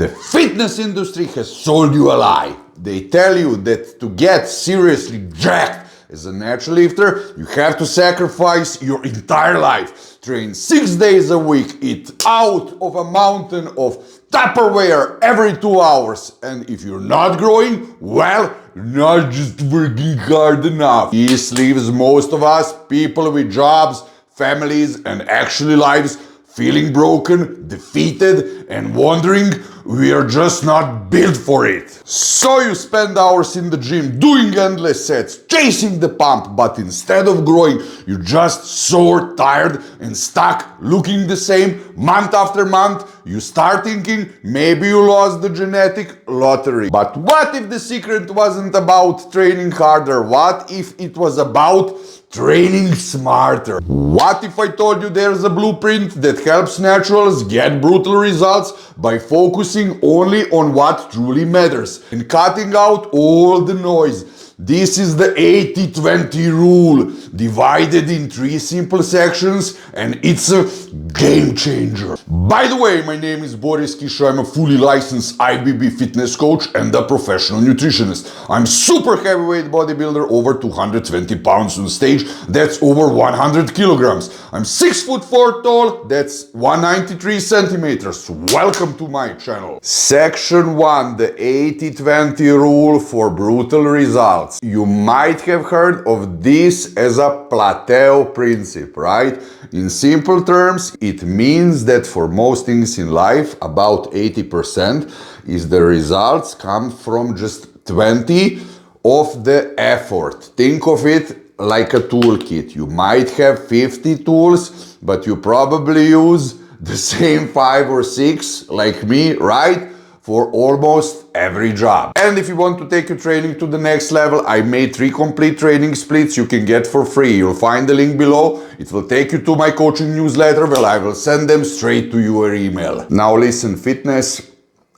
The fitness industry has sold you a lie. They tell you that to get seriously jacked as a natural lifter, you have to sacrifice your entire life, train 6 days a week, eat out of a mountain of Tupperware every 2 hours, and if you're not growing, well, you're not just working hard enough. This leaves most of us, people with jobs, families, and actually lives, feeling broken, defeated, and wondering we are just not built for it. So you spend hours in the gym doing endless sets, chasing the pump, but instead of growing, you're just sore, tired, and stuck, looking the same month after month. You start thinking maybe you lost the genetic lottery. But what if the secret wasn't about training harder? What if it was about training smarter? What if I told you there's a blueprint that helps naturals get brutal results by focusing only on what truly matters and cutting out all the noise? This is the 80-20 rule, divided in 3 simple sections, and it's a game changer. By the way, my name is Boris Kisho. I'm a fully licensed IBB fitness coach and a professional nutritionist. I'm super heavyweight bodybuilder, over 220 pounds on stage. That's over 100 kilograms. I'm 6'4" tall. That's 193 centimeters. Welcome to my channel. Section 1, the 80-20 rule for brutal results. You might have heard of this as a Pareto Principle, right? In simple terms, it means that for most things in life, about 80% is the results come from just 20 of the effort. Think of it like a toolkit. You might have 50 tools, but you probably use the same 5 or 6, like me, right? For almost every job. And if you want to take your training to the next level, I made 3 complete training splits you can get for free. You'll find the link below. It will take you to my coaching newsletter where I will send them straight to your email. Now listen, fitness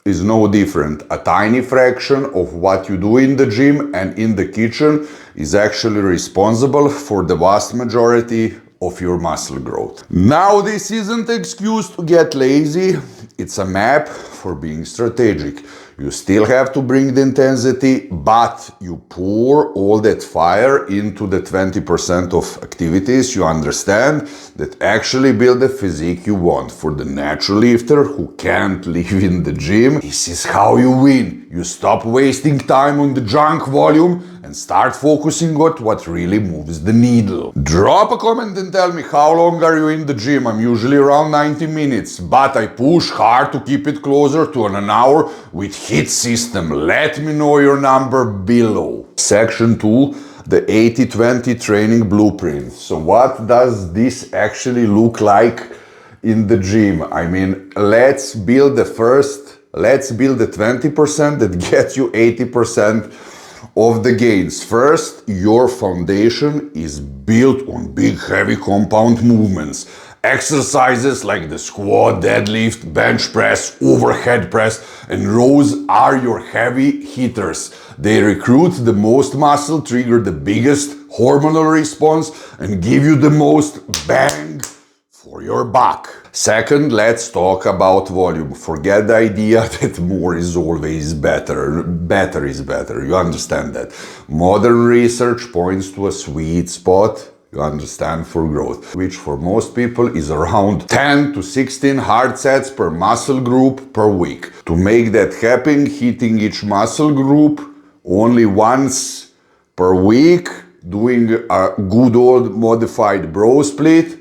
is no different. A tiny fraction of what you do in the gym and in the kitchen is actually responsible for the vast majority of your muscle growth. Now, this isn't an excuse to get lazy. It's a map for being strategic. You still have to bring the intensity, but you pour all that fire into the 20% of activities you understand that actually build the physique you want. For the natural lifter who can't live in the gym, this is how you win. You stop wasting time on the junk volume and start focusing on what really moves the needle. Drop a comment and tell me how long are you in the gym. I'm usually around 90 minutes, but I push hard to keep it closer to an hour with HIIT system. Let me know your number below. Section 2, the 80-20 training blueprint. So what does this actually look like in the gym? I mean, let's build the 20% that gets you 80% of the gains. First, your foundation is built on big, heavy compound movements. Exercises like the squat, deadlift, bench press, overhead press, and rows are your heavy hitters. They recruit the most muscle, trigger the biggest hormonal response, and give you the most bang for your buck. Second, let's talk about volume. Forget the idea that more is always better. Better is better. You understand that. Modern research points to a sweet spot, you understand, for growth, which for most people is around 10 to 16 hard sets per muscle group per week. To make that happen, hitting each muscle group only once per week, doing a good old modified bro split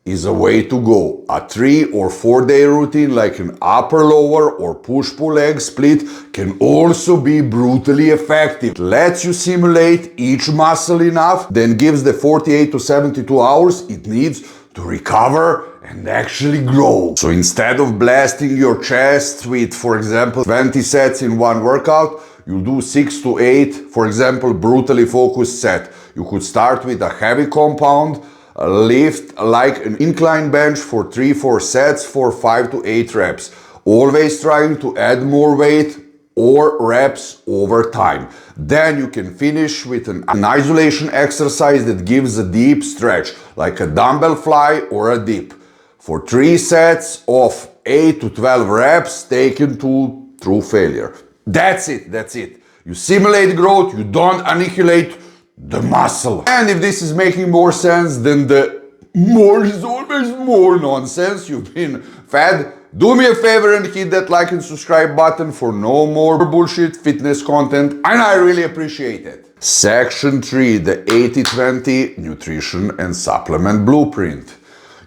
is a way to go. A 3 or 4 day routine like an upper lower or push-pull leg split can also be brutally effective. It lets you simulate each muscle enough, then gives the 48 to 72 hours it needs to recover and actually grow. So instead of blasting your chest with, for example, 20 sets in one workout, you do 6 to 8, for example, brutally focused set. You could start with a heavy compound lift like an incline bench for 3-4 sets for 5 to 8 reps, always trying to add more weight or reps over time. Then you can finish with an isolation exercise that gives a deep stretch like a dumbbell fly or a dip for 3 sets of 8 to 12 reps taken to true failure. That's it. You simulate growth, you don't annihilate the muscle. And if this is making more sense than the more is always more nonsense you've been fed, do me a favor and hit that like and subscribe button for no more bullshit fitness content, and I really appreciate it. Section 3, the 80-20 Nutrition and Supplement Blueprint.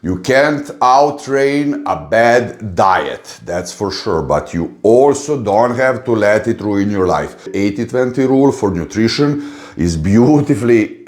You can't outtrain a bad diet, that's for sure, but you also don't have to let it ruin your life. 80-20 rule for nutrition is beautifully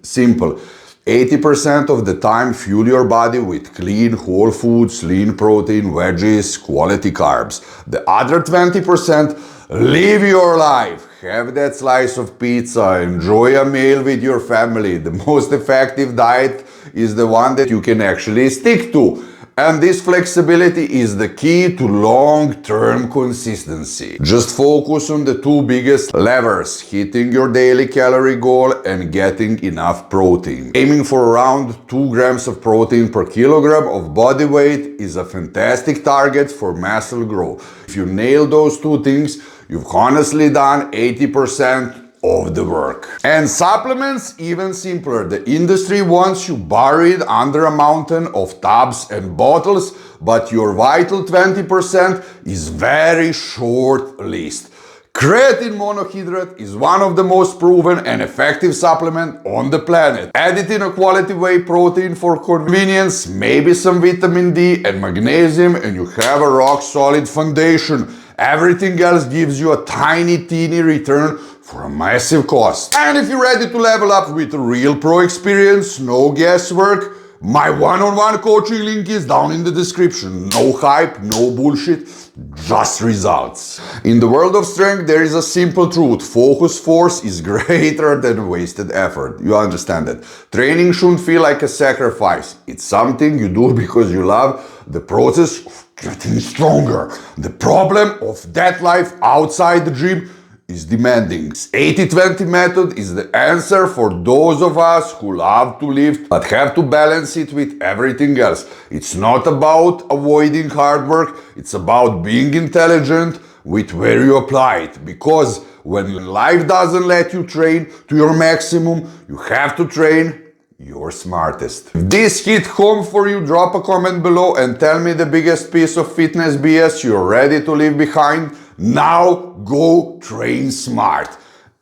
simple. 80% of the time, fuel your body with clean, whole foods, lean protein, veggies, quality carbs. The other 20%, live your life. Have that slice of pizza, enjoy a meal with your family. The most effective diet is the one that you can actually stick to. And this flexibility is the key to long-term consistency. Just focus on the two biggest levers: hitting your daily calorie goal and getting enough protein. Aiming for around 2 grams of protein per kilogram of body weight is a fantastic target for muscle growth. If you nail those two things, you've honestly done 80% of the work. And supplements, even simpler. The industry wants you buried under a mountain of tubs and bottles, but your vital 20% is very short list. Creatine monohydrate is one of the most proven and effective supplements on the planet. Add it in a quality whey protein for convenience, maybe some vitamin D and magnesium, and you have a rock solid foundation. Everything else gives you a teeny return for a massive cost. And if you're ready to level up with real pro experience, no guesswork, my one-on-one coaching link is down in the description. No hype, no bullshit, just results. In the world of strength, there is a simple truth. Focus force is greater than wasted effort. You understand that. Training shouldn't feel like a sacrifice. It's something you do because you love the process of getting stronger. The problem of that life outside the gym is demanding. 80-20 method is the answer for those of us who love to lift but have to balance it with everything else. It's not about avoiding hard work, it's about being intelligent with where you apply it. Because when life doesn't let you train to your maximum, you have to train your smartest. If this hit home for you, drop a comment below and tell me the biggest piece of fitness BS you're ready to leave behind. Now go train smart.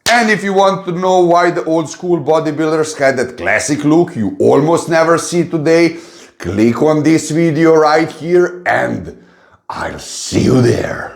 And if you want to know why the old school bodybuilders had that classic look you almost never see today, click on this video right here and I'll see you there.